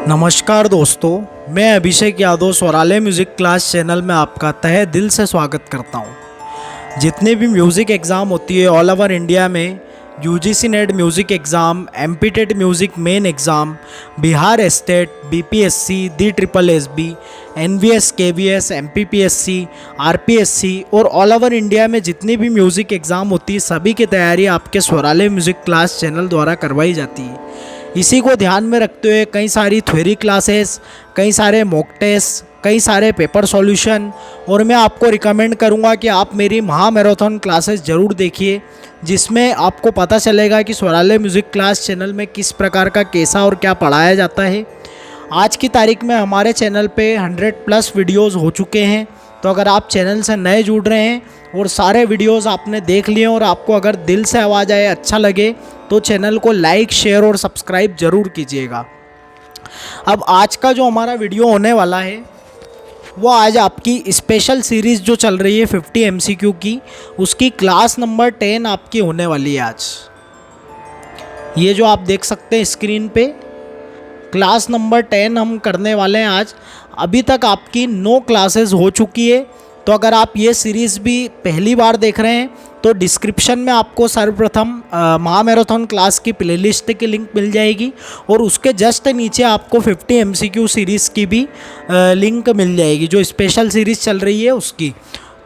नमस्कार दोस्तों, मैं Abhishek Yadav स्वरालय music class channel में आपका तहे दिल से स्वागत करता हूं। जितने भी म्यूज़िक एग्ज़ाम होती है ऑल ओवर इंडिया में, UGC NET music exam, MP TET music main exam, Bihar state, BPSC, D triple SB, NVS, KVS, MPPSC, RPSC और ऑल ओवर इंडिया में जितनी भी म्यूज़िक एग्ज़ाम होती है सभी की तैयारी आपके स्वरालय म्यूज़िक क्लास चैनल द्वारा करवाई जाती है। इसी को ध्यान में रखते हुए कई सारी थ्योरी क्लासेस, कई सारे मॉक टेस्ट, कई सारे पेपर सॉल्यूशन, और मैं आपको रिकमेंड करूंगा कि आप मेरी महा मैराथन क्लासेस ज़रूर देखिए, जिसमें आपको पता चलेगा कि स्वरालय म्यूज़िक क्लास चैनल में किस प्रकार का कैसा और क्या पढ़ाया जाता है। आज की तारीख में हमारे चैनल पे 100+ वीडियोज़ हो चुके हैं। तो अगर आप चैनल से नए जुड़ रहे हैं और सारे वीडियोस आपने देख लिए और आपको अगर दिल से आवाज़ आए, अच्छा लगे, तो चैनल को लाइक, शेयर और सब्सक्राइब ज़रूर कीजिएगा। अब आज का जो हमारा वीडियो होने वाला है वो आज आपकी स्पेशल सीरीज़ जो चल रही है 50 MCQ की, उसकी क्लास नंबर 10 आपकी होने वाली है आज। ये जो आप देख सकते हैं स्क्रीन पे, क्लास नंबर 10 हम करने वाले हैं आज। अभी तक आपकी 9 क्लासेस हो चुकी है। तो अगर आप ये सीरीज़ भी पहली बार देख रहे हैं तो डिस्क्रिप्शन में आपको सर्वप्रथम महा मैराथन क्लास की प्लेलिस्ट की लिंक मिल जाएगी और उसके जस्ट नीचे आपको 50 MCQ सीरीज़ की भी लिंक मिल जाएगी, जो स्पेशल सीरीज़ चल रही है उसकी।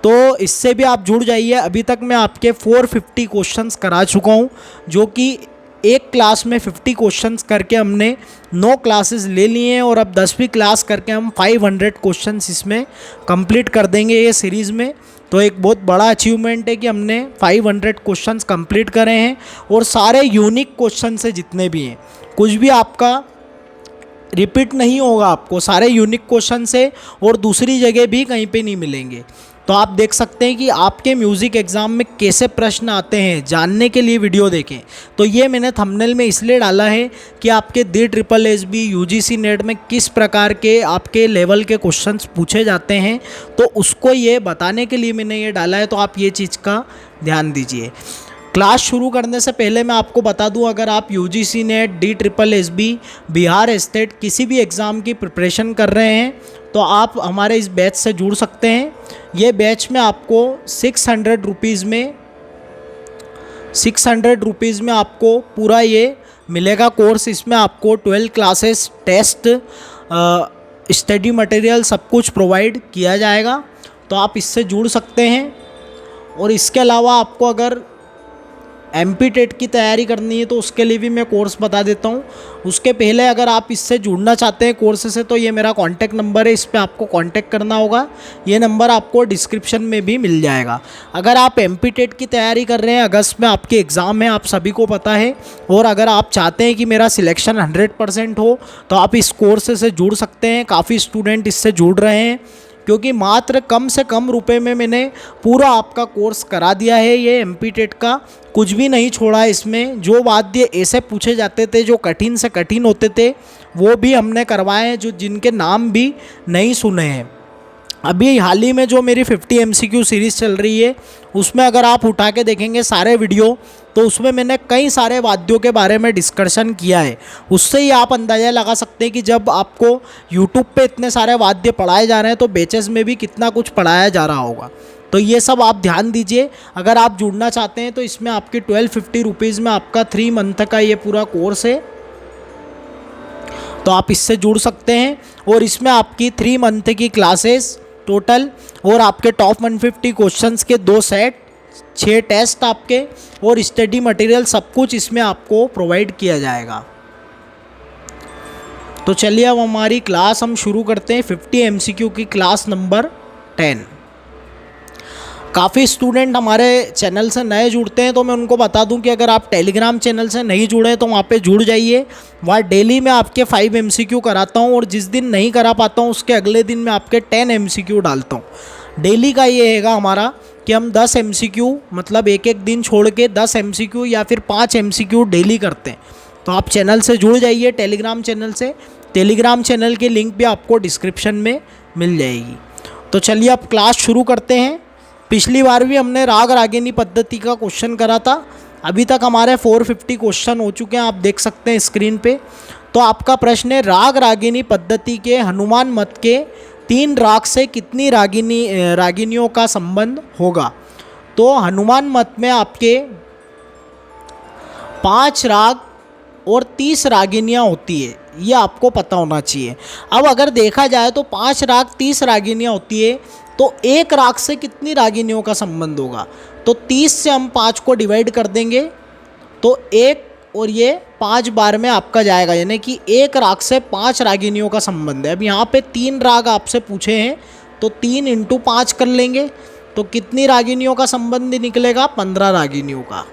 तो इससे भी आप जुड़ जाइए। अभी तक मैं आपके 450 क्वेश्चंस करा चुका हूँ, जो कि एक क्लास में 50 क्वेश्चंस करके हमने 9 क्लासेस ले लिए हैं और अब 10वीं क्लास करके हम 500 क्वेश्चंस इसमें कंप्लीट कर देंगे ये सीरीज़ में। तो एक बहुत बड़ा अचीवमेंट है कि हमने 500 क्वेश्चंस कंप्लीट करे हैं और सारे यूनिक क्वेश्चन से जितने भी हैं, कुछ भी आपका रिपीट नहीं होगा, आपको सारे यूनिक क्वेश्चन से और दूसरी जगह भी कहीं पे नहीं मिलेंगे। तो आप देख सकते हैं कि आपके म्यूज़िक एग्ज़ाम में कैसे प्रश्न आते हैं, जानने के लिए वीडियो देखें। तो ये मैंने थंबनेल में इसलिए डाला है कि आपके दी ट्रिपल एसबी, यूजीसी नेट में किस प्रकार के आपके लेवल के क्वेश्चंस पूछे जाते हैं, तो उसको ये बताने के लिए मैंने ये डाला है। तो आप ये चीज़ का ध्यान दीजिए। क्लास शुरू करने से पहले मैं आपको बता दूं, अगर आप UGC net, D triple SB, Bihar state किसी भी एग्ज़ाम की प्रिपरेशन कर रहे हैं तो आप हमारे इस बैच से जुड़ सकते हैं। ये बैच में आपको 600 रुपीज़ में आपको पूरा ये मिलेगा कोर्स। इसमें आपको 12 क्लासेस, टेस्ट, स्टडी मटेरियल सब कुछ प्रोवाइड किया जाएगा। तो आप इससे जुड़ सकते हैं। और इसके अलावा आपको अगर एमपी टेट की तैयारी करनी है तो उसके लिए भी मैं कोर्स बता देता हूँ। उसके पहले अगर आप इससे जुड़ना चाहते हैं कोर्स से, तो ये मेरा कॉन्टैक्ट नंबर है, इस पर आपको कॉन्टैक्ट करना होगा। ये नंबर आपको डिस्क्रिप्शन में भी मिल जाएगा। अगर आप एमपी टेट की तैयारी कर रहे हैं, अगस्त में आपके एग्ज़ाम है, आप सभी को पता है, और अगर आप चाहते हैं कि मेरा सिलेक्शन 100% हो तो आप इस कोर्स से जुड़ सकते हैं। काफ़ी स्टूडेंट इससे जुड़ रहे हैं क्योंकि मात्र कम से कम रुपए में मैंने पूरा आपका कोर्स करा दिया है। ये एमपी टेट का कुछ भी नहीं छोड़ा है इसमें। जो वाद्य ऐसे पूछे जाते थे जो कठिन से कठिन होते थे, वो भी हमने करवाए हैं, जो जिनके नाम भी नहीं सुने हैं। अभी हाल ही में जो मेरी 50 MCQ सीरीज़ चल रही है, उसमें अगर आप उठा के देखेंगे सारे वीडियो, तो उसमें मैंने कई सारे वाद्यों के बारे में डिस्कशन किया है। उससे ही आप अंदाज़ा लगा सकते हैं कि जब आपको यूट्यूब पे इतने सारे वाद्य पढ़ाए जा रहे हैं तो बेचेस में भी कितना कुछ पढ़ाया जा रहा होगा। तो ये सब आप ध्यान दीजिए। अगर आप जुड़ना चाहते हैं तो इसमें आपकी 1250 रुपीज़ में आपका 3 मंथ का ये पूरा कोर्स है। तो आप इससे जुड़ सकते हैं और इसमें आपकी 3 मंथ की क्लासेस टोटल और आपके टॉप 150 क्वेश्चंस के 2 सेट, 6 टेस्ट आपके और स्टडी मटेरियल सब कुछ इसमें आपको प्रोवाइड किया जाएगा। तो चलिए अब हमारी क्लास हम शुरू करते हैं 50 MCQ की क्लास नंबर 10। काफ़ी स्टूडेंट हमारे चैनल से नए जुड़ते हैं, तो मैं उनको बता दूं कि अगर आप टेलीग्राम चैनल से नहीं जुड़े तो वहाँ पे जुड़ जाइए। वहाँ डेली मैं आपके 5 MCQ कराता हूँ और जिस दिन नहीं करा पाता हूँ उसके अगले दिन मैं आपके 10 MCQ डालता हूँ। डेली का ये हैगा हमारा कि हम 10 MCQ, मतलब एक एक दिन छोड़ के 10 MCQ या फिर 5 MCQ डेली करते हैं। तो आप चैनल से जुड़ जाइए टेलीग्राम चैनल से। टेलीग्राम चैनल की लिंक भी आपको डिस्क्रिप्शन में मिल जाएगी। तो चलिए अब क्लास शुरू करते हैं। पिछली बार भी हमने राग रागिनी पद्धति का क्वेश्चन करा था, अभी तक हमारे 450 क्वेश्चन हो चुके हैं, आप देख सकते हैं स्क्रीन पे। तो आपका प्रश्न है, राग रागिनी पद्धति के हनुमान मत के 3 राग से कितनी रागिनियों का संबंध होगा। तो हनुमान मत में आपके 5 राग और 30 रागिनियाँ होती है, ये आपको पता होना चाहिए। अब अगर देखा जाए तो 5 राग 30 रागिनियाँ होती है, तो एक राग से कितनी रागिनियों का संबंध होगा। तो 30 से हम 5 को डिवाइड कर देंगे तो 1 और ये 5 बार में आपका जाएगा, यानी कि एक राग से 5 रागिनियों का संबंध है। अब यहाँ पे 3 राग आपसे पूछे हैं, तो 3 × 5 कर लेंगे, तो कितनी रागिनियों का संबंध निकलेगा, 15 रागिनियों का।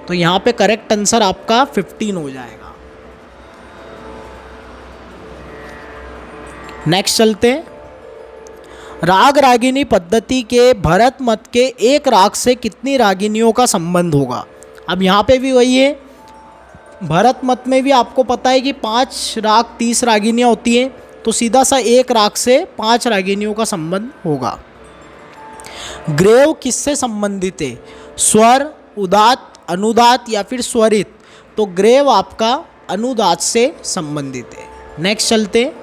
तो यहाँ पे करेक्ट आंसर आपका 15 हो जाएगा। नेक्स्ट चलते हैं, राग रागिनी पद्धति के भरत मत के एक राग से कितनी रागिनियों का संबंध होगा। अब यहाँ पे भी वही है, भरत मत में भी आपको पता है कि 5 राग 30 रागिनियाँ होती हैं, तो सीधा सा एक राग से 5 रागिनियों का संबंध होगा। ग्रेव किससे संबंधित है, स्वर, उदात, अनुदात या फिर स्वरित। तो ग्रेव आपका अनुदात से संबंधित है। नेक्स्ट चलते हैं,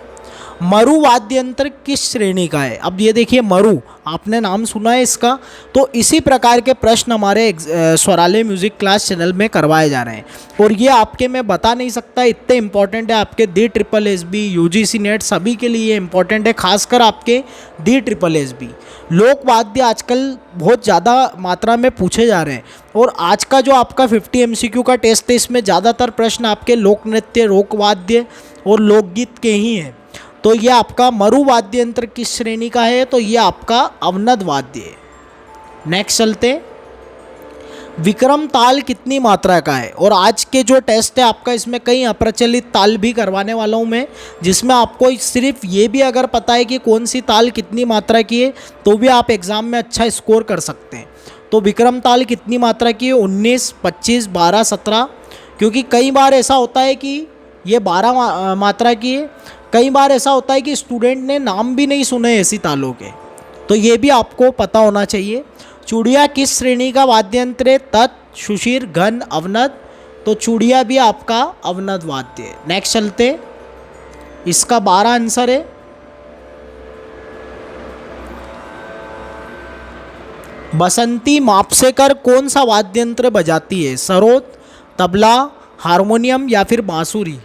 मरु वाद्य यंत्र किस श्रेणी का है। अब ये देखिए, मरु आपने नाम सुना है इसका। तो इसी प्रकार के प्रश्न हमारे स्वरालय म्यूजिक क्लास चैनल में करवाए जा रहे हैं, और ये आपके मैं बता नहीं सकता, इतने इंपॉर्टेंट है आपके DSSB, UGC नेट सभी के लिए इंपॉर्टेंट है, खासकर आपके DSSB। लोक वाद्य आजकल बहुत ज़्यादा मात्रा में पूछे जा रहे हैं, और आज का जो आपका 50 MCQ का टेस्ट है, इसमें ज़्यादातर प्रश्न आपके लोक नृत्य, लोक वाद्य और लोकगीत के ही हैं। तो ये आपका मरु वाद्य यंत्र किस श्रेणी का है, तो ये आपका अवनद वाद्य है। नेक्स्ट चलते, विक्रम ताल कितनी मात्रा का है। और आज के जो टेस्ट है आपका, इसमें कई अप्रचलित ताल भी करवाने वाला हूँ मैं, जिसमें आपको सिर्फ ये भी अगर पता है कि कौन सी ताल कितनी मात्रा की है, तो भी आप एग्ज़ाम में अच्छा स्कोर कर सकते हैं। तो विक्रम ताल कितनी मात्रा की है, 19, 25, 12, 17। क्योंकि कई बार ऐसा होता है कि ये 12 मात्रा की है, कई बार ऐसा होता है कि स्टूडेंट ने नाम भी नहीं सुने ऐसी तालों के, तो ये भी आपको पता होना चाहिए। चूड़िया किस श्रेणी का वाद्य यंत्र है, तत्, सुशीर, घन, अवनद। तो चूड़िया भी आपका अवनद वाद्य है। नेक्स्ट चलते, इसका 12 आंसर है। बसंती मापसेकर कौन सा वाद्य यंत्र बजाती है, सरोद, तबला, हारमोनियम या फिर बांसुरी।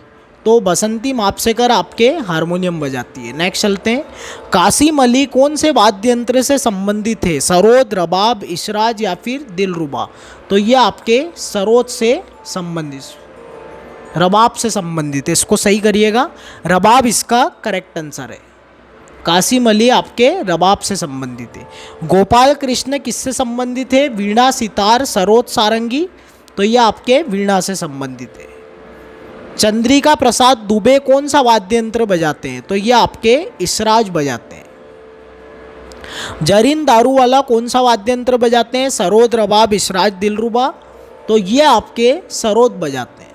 तो बसंती मापसेकर आपके हारमोनियम बजाती है। नेक्स्ट चलते हैं, कासिम अली कौन से वाद्य यंत्र से संबंधित है, सरोद, रबाब, इशराज या फिर दिलरुबा। तो ये आपके सरोद से संबंधित, रबाब से संबंधित है, इसको सही करिएगा, रबाब इसका करेक्ट आंसर है। कासिम अली आपके रबाब से संबंधित है। गोपाल कृष्ण किससे संबंधित है, वीणा, सितार, सरोद, सारंगी। तो ये आपके वीणा से संबंधित है। चंद्रिका प्रसाद दुबे कौन सा वाद्य यंत्र बजाते हैं, तो ये आपके इसराज बजाते हैं। जरीन दारूवाला कौन सा वाद्य यंत्र बजाते हैं, सरोद, रबाब, इसराज, दिलरुबा। तो ये आपके सरोद बजाते हैं।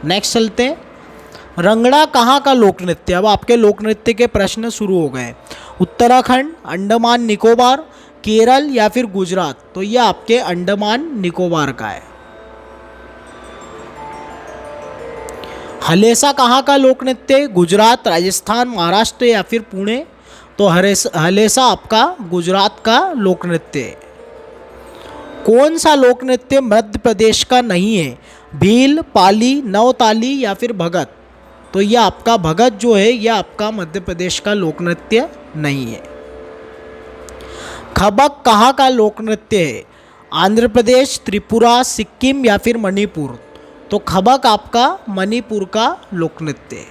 नेक्स्ट चलते हैं, रंगड़ा कहाँ का लोक नृत्य। अब आपके लोक नृत्य के प्रश्न शुरू हो गए। उत्तराखंड, अंडमान निकोबार, केरल या फिर गुजरात। तो ये आपके अंडमान निकोबार का है। हलेसा कहाँ का लोक नृत्य, गुजरात, राजस्थान, महाराष्ट्र या फिर पुणे। तो हलेसा आपका गुजरात का लोक नृत्य है। कौन सा लोक नृत्य मध्य प्रदेश का नहीं है, भील, पाली, नवताली या फिर भगत। तो ये आपका भगत जो है, ये आपका मध्य प्रदेश का लोक नृत्य नहीं है। खबक कहाँ का लोक नृत्य है, आंध्र प्रदेश, त्रिपुरा, सिक्किम या फिर मणिपुर। तो खबक आपका मणिपुर का लोक नृत्य है।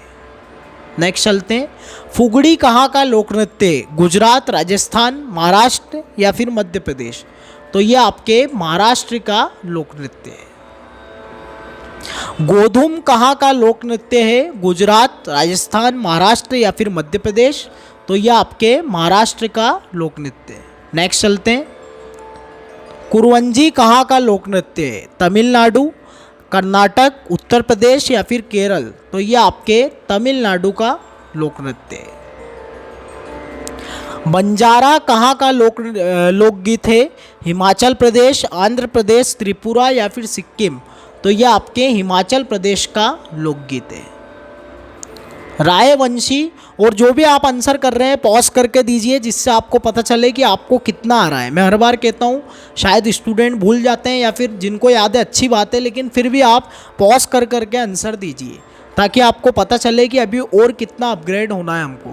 नेक्स्ट चलते हैं, फुगड़ी कहाँ का लोक नृत्य है, गुजरात, राजस्थान, महाराष्ट्र या फिर मध्य प्रदेश। तो ये आपके महाराष्ट्र का लोक नृत्य है। गोधूम कहाँ का लोक नृत्य है, गुजरात, राजस्थान, महाराष्ट्र या फिर मध्य प्रदेश। तो ये आपके महाराष्ट्र का लोक नृत्य है। नेक्स्ट चलते हैं, कुरवंजी कहाँ का लोक नृत्य है, तमिलनाडु, कर्नाटक, उत्तर प्रदेश या फिर केरल। तो ये आपके तमिलनाडु का लोक नृत्य है। बंजारा कहाँ का लोकगीत है? हिमाचल प्रदेश, आंध्र प्रदेश, त्रिपुरा या फिर सिक्किम? तो ये आपके हिमाचल प्रदेश का लोकगीत है। रायवंशी, और जो भी आप आंसर कर रहे हैं पॉज करके दीजिए जिससे आपको पता चले कि आपको कितना आ रहा है। मैं हर बार कहता हूँ, शायद स्टूडेंट भूल जाते हैं या फिर जिनको याद है अच्छी बात है, लेकिन फिर भी आप पॉज कर करके आंसर दीजिए ताकि आपको पता चले कि अभी और कितना अपग्रेड होना है हमको।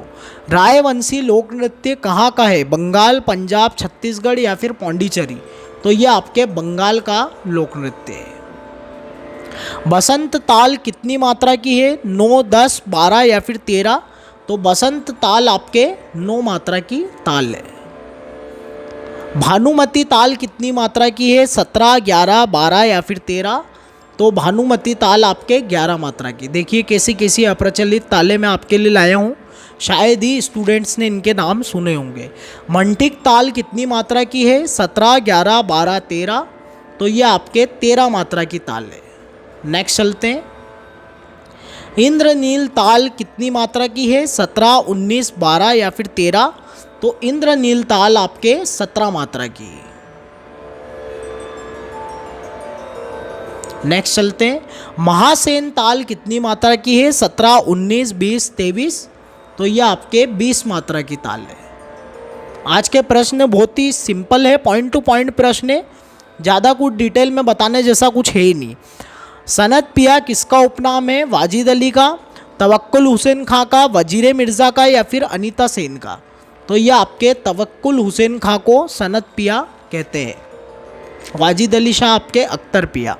रायवंशी लोक नृत्य कहाँ का है? बंगाल, पंजाब, छत्तीसगढ़ या फिर पौंडीचेरी? तो ये आपके बंगाल का लोक नृत्य है। बसंत ताल कितनी मात्रा की है? 9, 10, 12 या फिर 13? तो बसंत ताल आपके 9 मात्रा की ताल है। भानुमति ताल कितनी मात्रा की है? 17, 11, 12 या फिर 13? तो भानुमति ताल आपके 11 मात्रा की। देखिए कैसी कैसी अप्रचलित तालें मैं आपके लिए लाया हूँ, शायद ही स्टूडेंट्स ने इनके नाम सुने होंगे। मंटिक ताल कितनी मात्रा की है? 17, 11, 12, 13? तो ये आपके 13 मात्रा की ताल है। नेक्स्ट चलते हैं। इंद्रनील ताल कितनी मात्रा की है? 17, 19, 12 या फिर 13? तो इंद्रनील ताल आपके 17 मात्रा की है। नेक्स्ट चलते हैं। महासेन ताल कितनी मात्रा की है? 17, 19, 20, 23? तो ये आपके 20 मात्रा की ताल है। आज के प्रश्न बहुत ही सिंपल है, पॉइंट टू पॉइंट प्रश्न है, ज़्यादा कुछ डिटेल में बताने जैसा कुछ है ही नहीं। सनत पिया किसका उपनाम है? वाजिद अली का, तवक्कुल हुसैन खां का, वजीर मिर्ज़ा का या फिर अनीता सेन का? तो ये आपके तवक्कुल हुसैन खां को सनत पिया कहते हैं। वाजिद अली शाह आपके अख्तर पिया।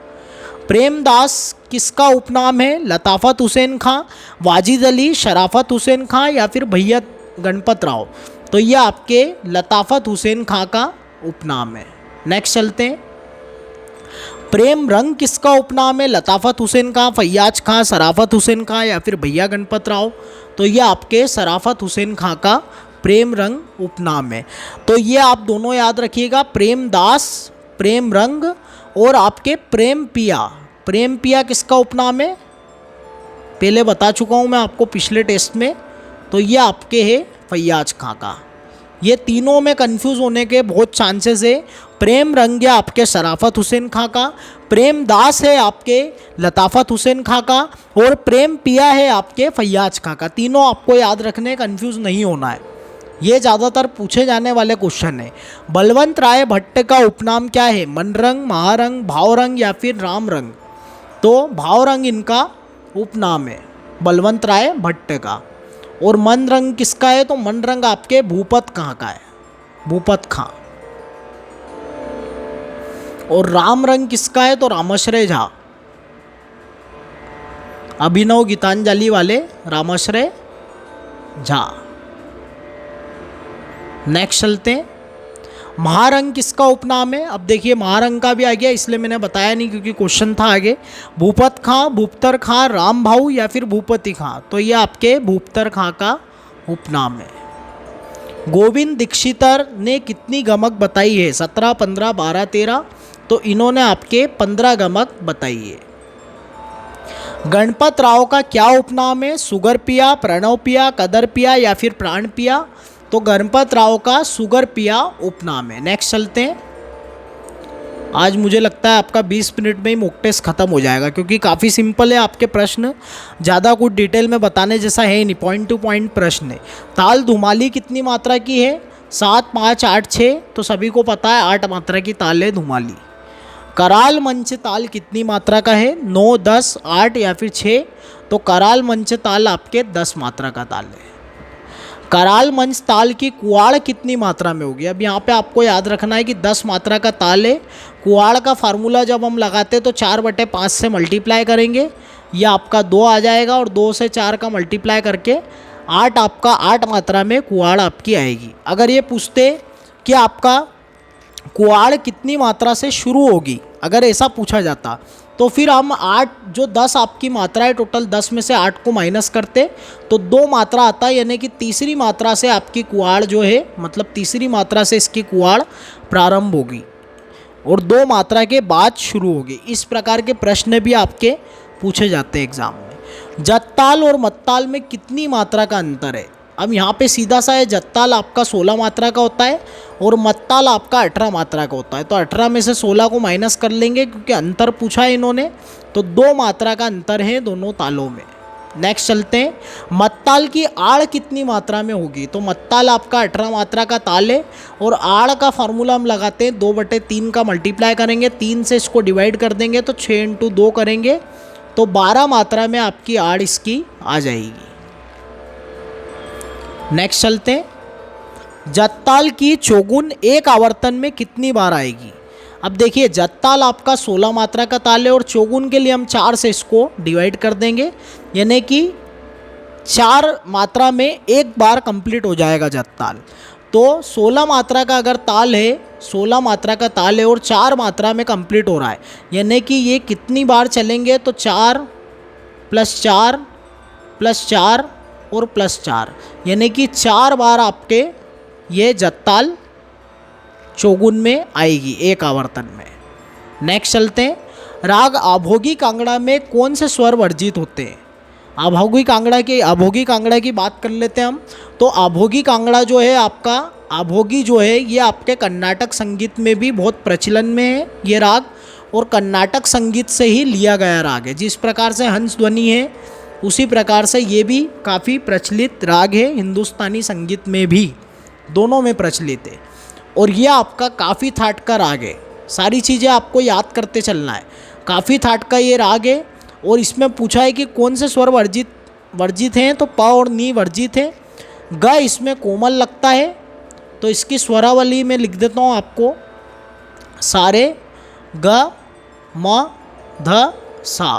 प्रेमदास किसका उपनाम है? लताफ़त हुसैन खां, वाजिद अली, शराफत हुसैन खां या फिर भैया गणपत राव? तो ये आपके लताफ़त हुसैन खां का उपनाम है। नेक्स्ट चलते हैं। प्रेम रंग किसका उपनाम है? लताफ़त हुसैन खां, फैयाज खां, शराफत हुसैन खां या फिर भैया गणपत राव? तो ये आपके शराफत हुसैन खां का प्रेम रंग उपनाम है। तो ये आप दोनों याद रखिएगा, प्रेमदास, प्रेम रंग, और आपके प्रेम पिया। प्रेम पिया किसका उपनाम है? पहले बता चुका हूँ मैं आपको पिछले टेस्ट में। तो ये आपके है फैयाज खां का। ये तीनों में कंफ्यूज होने के बहुत चांसेस है। प्रेम रंग है आपके शराफत हुसैन खां का, प्रेम दास है आपके लताफ़त हुसैन खां का, और प्रेम पिया है आपके फैयाज खां का। तीनों आपको याद रखने, कंफ्यूज नहीं होना है। ये ज़्यादातर पूछे जाने वाले क्वेश्चन है। बलवंत राय भट्ट का उपनाम क्या है? मनरंग, महारंग, भावरंग या फिर रामरंग? तो भावरंग इनका उपनाम है बलवंत राय भट्ट का। और मनरंग किसका है? तो मनरंग आपके भूपत खां का है, भूपत खां। और राम रंग किसका है? तो रामाश्रय झा, अभिनव गीतांजलि वाले रामाश्रय झा। नेक्स्ट चलते हैं। महारंग किसका उपनाम है? अब देखिए महारंग का भी आ गया, इसलिए मैंने बताया नहीं क्योंकि क्वेश्चन था आगे। भूपत खां, भूपतर खां, राम भाऊ या फिर भूपति खां? तो ये आपके भूपतर खां का उपनाम है। गोविंद दीक्षितर ने कितनी गमक बताई है? 17, 15, 12, 13? तो इन्होंने आपके 15 गमक बताई है। गणपत राव का क्या उपनाम है? सुगर पिया, प्रणव पिया, कदर पिया या फिर प्राण पिया? तो गणपत राव का सुगर पिया उपनाम है। नेक्स्ट चलते हैं। आज मुझे लगता है आपका 20 मिनट में ही मॉक टेस्ट खत्म हो जाएगा क्योंकि काफ़ी सिंपल है आपके प्रश्न, ज़्यादा कुछ डिटेल में बताने जैसा है नहीं, पॉइंट टू पॉइंट प्रश्न है। ताल धुमाली कितनी मात्रा की है? 7, 5, 8, 6? तो सभी को पता है 8 मात्रा की ताल है धुमाली। कराल मंच ताल कितनी मात्रा का है? 9, 10, 8 या फिर 6? तो कराल मंच ताल आपके 10 मात्रा का ताल है। कराल मंच ताल की कुआड़ कितनी मात्रा में होगी? अब यहाँ पे आपको याद रखना है कि 10 मात्रा का ताल है। कुआड़ का फार्मूला जब हम लगाते तो 4/5 से मल्टीप्लाई करेंगे, ये आपका 2 आ जाएगा, और 2 से 4 का मल्टीप्लाई करके 8 आपका 8 मात्रा में कुआड़ आपकी आएगी। अगर ये पूछते कि आपका कुआड़ कितनी मात्रा से शुरू होगी, अगर ऐसा पूछा जाता तो फिर हम 8 जो 10 आपकी मात्रा है, टोटल 10 में से 8 को माइनस करते तो 2 मात्रा आता, यानी कि तीसरी मात्रा से आपकी कुआड़ जो है, मतलब तीसरी मात्रा से इसकी कुआड़ प्रारंभ होगी और 2 मात्रा के बाद शुरू होगी। इस प्रकार के प्रश्न भी आपके पूछे जाते हैं एग्जाम में। जत्ताल और मत्ताल में कितनी मात्रा का अंतर है? अब यहाँ पे सीधा सा है, जत्ताल आपका 16 मात्रा का होता है और मत्ताल आपका 18 मात्रा का होता है। तो 18 में से 16 को माइनस कर लेंगे क्योंकि अंतर पूछा है इन्होंने, तो 2 मात्रा का अंतर है दोनों तालों में। नेक्स्ट चलते हैं, मत्ताल की आड़ कितनी मात्रा में होगी। तो मत्ताल आपका 18 मात्रा का ताल है और आड़ का फार्मूला हम लगाते हैं 2/3 का मल्टीप्लाई करेंगे, 3 से इसको डिवाइड कर देंगे तो 6 × 2 करेंगे तो 12 मात्रा में आपकी आड़ इसकी आ जाएगी। नेक्स्ट चलते हैं, जत्ताल की चौगुन एक आवर्तन में कितनी बार आएगी। अब देखिए जत्ताल आपका 16 मात्रा का ताल है और चौगुन के लिए हम 4 से इसको डिवाइड कर देंगे, यानी कि 4 मात्रा में एक बार कंप्लीट हो जाएगा जत्ताल। तो 16 मात्रा का अगर ताल है, 16 मात्रा का ताल है और 4 मात्रा में कंप्लीट हो रहा है, यानी कि ये कितनी बार चलेंगे, तो 4 + 4 + 4 और +4, यानी कि 4 बार आपके ये जत्ताल चौगुन में आएगी एक आवर्तन में। नेक्स्ट चलते हैं, राग आभोगी कांगड़ा में कौन से स्वर वर्जित होते हैं। आभोगी कांगड़ा की बात कर लेते हैं हम। तो आभोगी कांगड़ा जो है आपका, आभोगी जो है ये आपके कर्नाटक संगीत में भी बहुत प्रचलन में है ये राग, और कर्नाटक संगीत से ही लिया गया राग है। जिस प्रकार से हंस ध्वनि है उसी प्रकार से ये भी काफ़ी प्रचलित राग है, हिंदुस्तानी संगीत में भी, दोनों में प्रचलित है। और ये आपका काफ़ी थाट का राग है, सारी चीज़ें आपको याद करते चलना है। काफ़ी थाट का ये राग है और इसमें पूछा है कि कौन से स्वर वर्जित हैं, तो प और नी वर्जित है। ग इसमें कोमल लगता है, तो इसकी स्वरावली में लिख देता हूँ आपको, सारे ग म ध सा।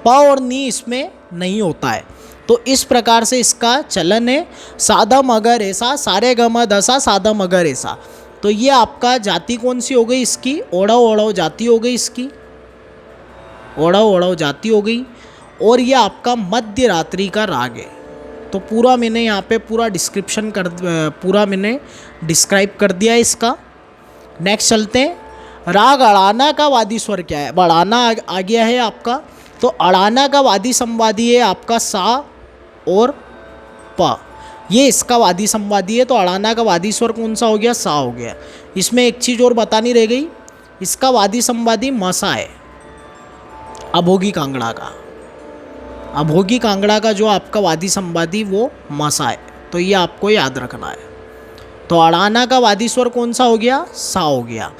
प और नी इसमें नहीं होता है, तो इस प्रकार से इसका चलन है। साधा मगर ऐसा, सारे ग म ध सा, साधा मगर ऐसा। तो ये आपका जाति कौन सी हो गई इसकी, ओढ़व ओढ़व जाति हो गई इसकी, ओढ़व ओढ़व जाति हो गई। और ये आपका मध्य रात्रि का राग है। तो पूरा मैंने यहाँ पे पूरा मैंने डिस्क्राइब कर दिया है इसका। नेक्स्ट चलते हैं, राग अड़ाना का वादी स्वर क्या है। अड़ाना आ गया है आपका, तो अड़ाना का वादी संवादी है आपका सा और प, ये इसका वादी संवादी है। तो अड़ाना का वादी स्वर कौन सा हो गया, सा हो गया। इसमें एक चीज़ और बतानी रह गई, इसका वादी संवादी मसा है अभोगी कांगड़ा का। अभोगी कांगड़ा का जो आपका वादी संवादी वो मसा है, तो ये आपको याद रखना है। तो अड़ाना का वादी स्वर कौन सा हो गया, सा हो गया।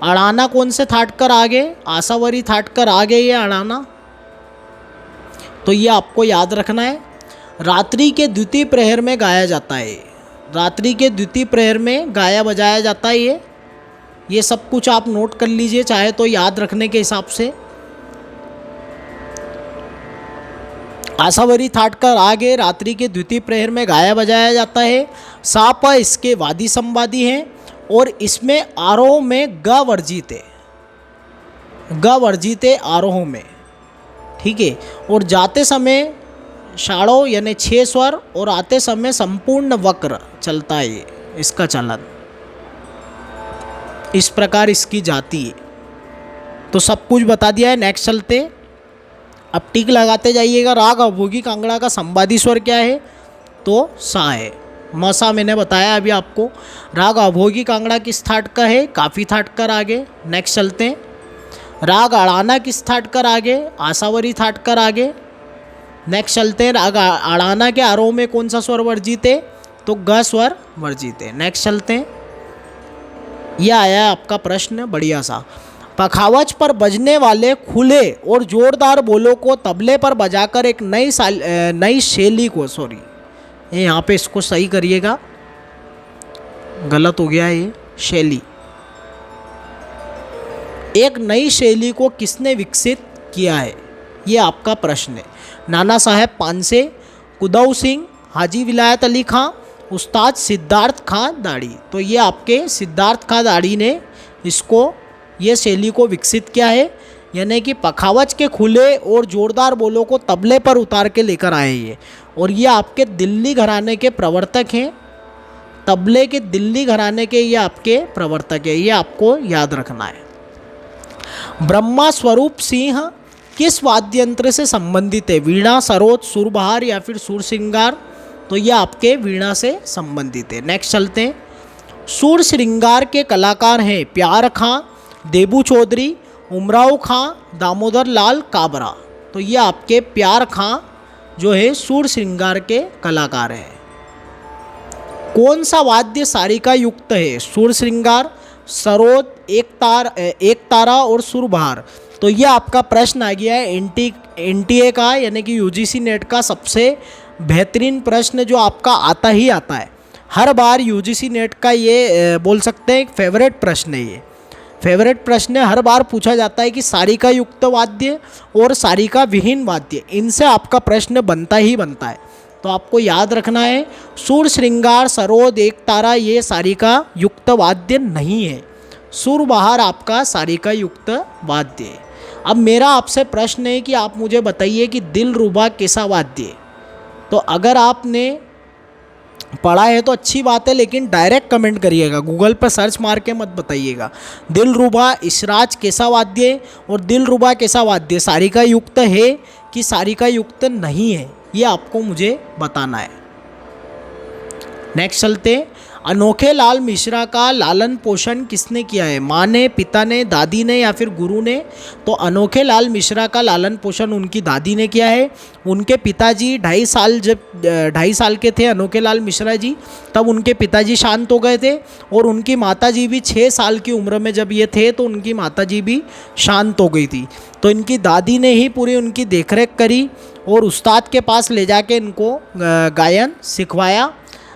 अड़ाना कौन से थाट कर आगे, आसावरी थाट कर आगे ये अड़ाना, तो ये आपको याद रखना है। रात्रि के द्वितीय प्रहर में गाया जाता है, रात्रि के द्वितीय प्रहर में गाया बजाया जाता है ये सब कुछ आप नोट कर लीजिए चाहे तो याद रखने के हिसाब से। आसावरी थाट कर आगे रात्रि के द्वितीय प्रहर में गाया बजाया जाता है। साप इसके वादी संवादी हैं और इसमें आरोह में ग वर्जित है, ग वर्जित है आरोह में, ठीक है। और जाते समय शाड़ो यानी 6 स्वर और आते समय संपूर्ण वक्र चलता है ये, इसका चलन इस प्रकार इसकी जाती है। तो सब कुछ बता दिया है। नेक्स्ट चलते, अब टिक लगाते जाइएगा। राग अभोगी कांगड़ा का संवादी स्वर क्या है, तो सा है। मसा मैंने बताया अभी आपको। राग अभोगी कांगड़ा किस थाट का है, काफ़ी थाट कर आगे। नेक्स्ट चलते हैं, राग अड़ाना किस थाट कर आगे, आसावरी थाट कर आगे। नेक्स्ट चलते हैं, राग अड़ाना के आरोह में कौन सा स्वर वर्जित है, तो ग स्वर वर्जित है। नेक्स्ट चलते हैं, यह आया आपका प्रश्न बढ़िया सा। पखावज पर बजने वाले खुले और जोरदार बोलों को तबले पर बजाकर एक नई शैली को, सॉरी ये यहाँ पे इसको सही करिएगा, गलत हो गया ये शैली। एक नई शैली को किसने विकसित किया है, ये आपका प्रश्न है। नाना साहेब पानसे, कुदऊ सिंह, हाजी विलायत अली खां, उस्ताद सिद्धार्थ खां दाड़ी। तो ये आपके सिद्धार्थ खां दाड़ी ने इसको, ये शैली को विकसित किया है, यानी कि पखावज के खुले और जोरदार बोलों को तबले पर उतार के लेकर आए ये। और ये आपके दिल्ली घराने के प्रवर्तक हैं, तबले के दिल्ली घराने के ये आपके प्रवर्तक है, ये आपको याद रखना है। ब्रह्मा स्वरूप सिंह किस वाद्य यंत्र से संबंधित है, वीणा, सरोद, सुरबहार या फिर सुरसिंगार। तो ये आपके वीणा से संबंधित है। नेक्स्ट चलते हैं। सुर श्रृंगार के कलाकार हैं प्यार खां, देबू चौधरी, उमराव खां, दामोदर लाल काबरा। तो ये आपके प्यार खां जो है सुर श्रृंगार के कलाकार हैं। कौन सा वाद्य सारिका युक्त है? सुर श्रृंगार, सरोद, एक तारा और सुरबहार। तो ये आपका प्रश्न आ गया है एनटीए का यानी कि यूजीसी नेट का सबसे बेहतरीन प्रश्न जो आपका आता ही आता है। हर बार यूजीसी नेट का ये बोल सकते हैं एक फेवरेट प्रश्न है। ये फेवरेट प्रश्न है, हर बार पूछा जाता है कि सारिका युक्त वाद्य और सारिका विहीन वाद्य, इनसे आपका प्रश्न बनता ही बनता है। तो आपको याद रखना है सुर श्रृंगार, सरोद, एक तारा ये सारिका युक्त वाद्य नहीं है। सुरबहार आपका सारिका युक्त वाद्य है। अब मेरा आपसे प्रश्न है कि आप मुझे बताइए कि दिलरुबा कैसा वाद्य है? तो अगर आपने पढ़ा है तो अच्छी बात है, लेकिन डायरेक्ट कमेंट करिएगा, गूगल पर सर्च मार के मत बताइएगा। दिलरुबा इसराज कैसा वाद्य है और दिलरुबा कैसा वाद्य सारिका युक्त है कि सारिका युक्त नहीं है, ये आपको मुझे बताना है। नेक्स्ट चलते हैं। अनोखे लाल मिश्रा का लालन पोषण किसने किया है? माँ ने, पिता ने, दादी ने या फिर गुरु ने? तो अनोखे लाल मिश्रा का लालन पोषण उनकी दादी ने किया है। उनके पिताजी 2.5 साल के थे अनोखे लाल मिश्रा जी, तब उनके पिताजी शांत हो गए थे और उनकी माताजी भी 6 साल की उम्र में जब ये थे तो उनकी माताजी भी शांत हो गई थी। तो इनकी दादी ने ही पूरी उनकी देखरेख करी और उस्ताद के पास ले जाके इनको गायन सिखवाया।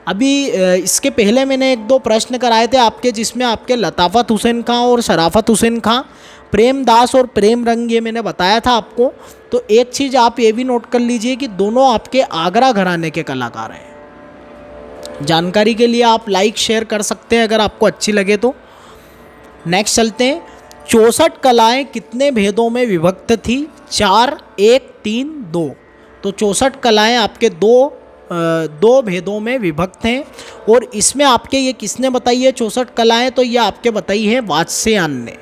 अभी इसके पहले मैंने 1-2 प्रश्न कराए थे आपके, जिसमें आपके लताफ़त हुसैन खां और शराफत हुसैन खां, प्रेम दास और प्रेम रंग ये मैंने बताया था आपको। तो एक चीज़ आप ये भी नोट कर लीजिए कि दोनों आपके आगरा घराने के कलाकार हैं। जानकारी के लिए आप लाइक शेयर कर सकते हैं अगर आपको अच्छी लगे तो। नेक्स्ट चलते हैं। 64 कलाएँ कितने भेदों में विभक्त थी? 4, 1, 3, 2। तो 64 कलाएँ आपके दो भेदों में विभक्त हैं। और इसमें आपके ये किसने बताई है 64 कलाएँ? तो ये आपके बताई है वात्स्यायन ने।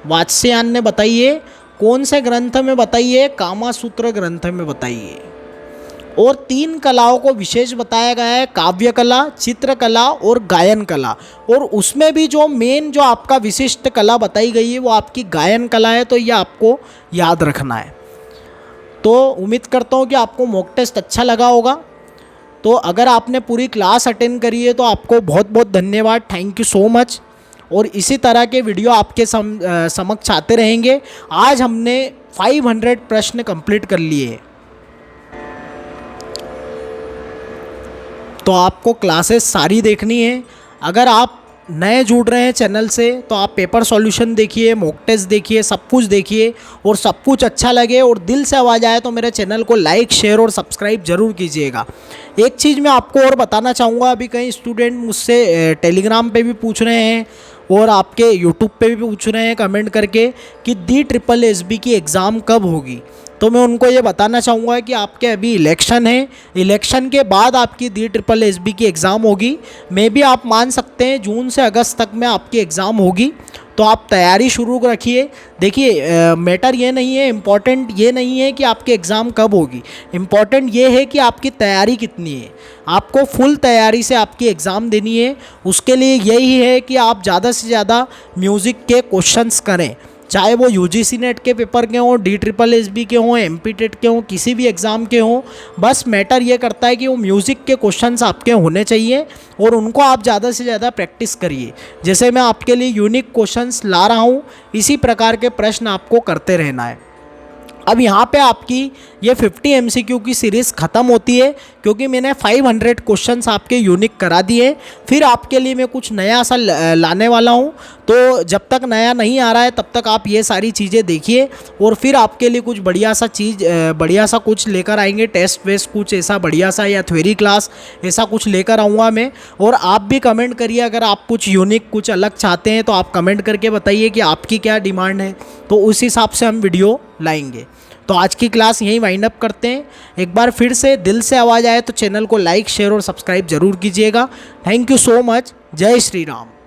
वात्स्यायन ने बताई है। कौन से ग्रंथ में बताई है? कामासूत्र ग्रंथ में बताई है। और 3 कलाओं को विशेष बताया गया है, काव्य कला, चित्रकला और गायन कला। और उसमें भी जो मेन जो आपका विशिष्ट कला बताई गई है वो आपकी गायन कला है। तो ये आपको याद रखना है। तो उम्मीद करता हूँ कि आपको मॉक टेस्ट अच्छा लगा होगा। तो अगर आपने पूरी क्लास अटेंड करी है तो आपको बहुत बहुत धन्यवाद, थैंक यू सो मच। और इसी तरह के वीडियो आपके समक्ष आते रहेंगे। आज हमने 500 प्रश्न कंप्लीट कर लिए। तो आपको क्लासेस सारी देखनी है। अगर आप नए जुड़ रहे हैं चैनल से तो आप पेपर सॉल्यूशन देखिए, मॉक टेस्ट देखिए, सब कुछ देखिए। और सब कुछ अच्छा लगे और दिल से आवाज़ आए तो मेरे चैनल को लाइक, शेयर और सब्सक्राइब जरूर कीजिएगा। एक चीज़ मैं आपको और बताना चाहूँगा, अभी कई स्टूडेंट मुझसे टेलीग्राम पे भी पूछ रहे हैं और आपके यूट्यूब पे भी पूछ रहे हैं कमेंट करके कि DSSB की एग्ज़ाम कब होगी। तो मैं उनको ये बताना चाहूँगा कि आपके अभी इलेक्शन है, इलेक्शन के बाद आपकी DSSB की एग्ज़ाम होगी। मे भी आप मान सकते हैं जून से अगस्त तक में आपकी एग्ज़ाम होगी। तो आप तैयारी शुरू रखिए। देखिए मैटर ये नहीं है, इम्पॉर्टेंट ये नहीं है कि आपकी एग्ज़ाम कब होगी, इम्पॉर्टेंट ये है कि आपकी तैयारी कितनी है। आपको फुल तैयारी से आपकी एग्ज़ाम देनी है। उसके लिए यही है कि आप ज़्यादा से ज़्यादा म्यूज़िक के क्वेश्चंस करें, चाहे वो यूजीसी नेट के पेपर के हों, DSSB के हों, MP टेट के हों, किसी भी एग्ज़ाम के हों। बस मैटर ये करता है कि वो म्यूज़िक के क्वेश्चंस आपके होने चाहिए और उनको आप ज़्यादा से ज़्यादा प्रैक्टिस करिए। जैसे मैं आपके लिए यूनिक क्वेश्चंस ला रहा हूँ, इसी प्रकार के प्रश्न आपको करते रहना है। अब यहाँ पे आपकी ये 50 MCQ की सीरीज़ ख़त्म होती है क्योंकि मैंने 500 क्वेश्चंस आपके यूनिक करा दिए। फिर आपके लिए मैं कुछ नया सा लाने वाला हूँ। तो जब तक नया नहीं आ रहा है तब तक आप ये सारी चीज़ें देखिए और फिर आपके लिए कुछ बढ़िया सा कुछ लेकर आएंगे, टेस्ट वेस्ट कुछ ऐसा बढ़िया सा या थ्योरी क्लास ऐसा कुछ लेकर आऊँगा मैं। और आप भी कमेंट करिए, अगर आप कुछ यूनिक कुछ अलग चाहते हैं तो आप कमेंट करके बताइए कि आपकी क्या डिमांड है, तो उस हिसाब से हम वीडियो लाएंगे। तो आज की क्लास यहीं वाइंड अप करते हैं। एक बार फिर से दिल से आवाज़ आए तो चैनल को लाइक, शेयर और सब्सक्राइब जरूर कीजिएगा। Thank you so much. जय श्री राम।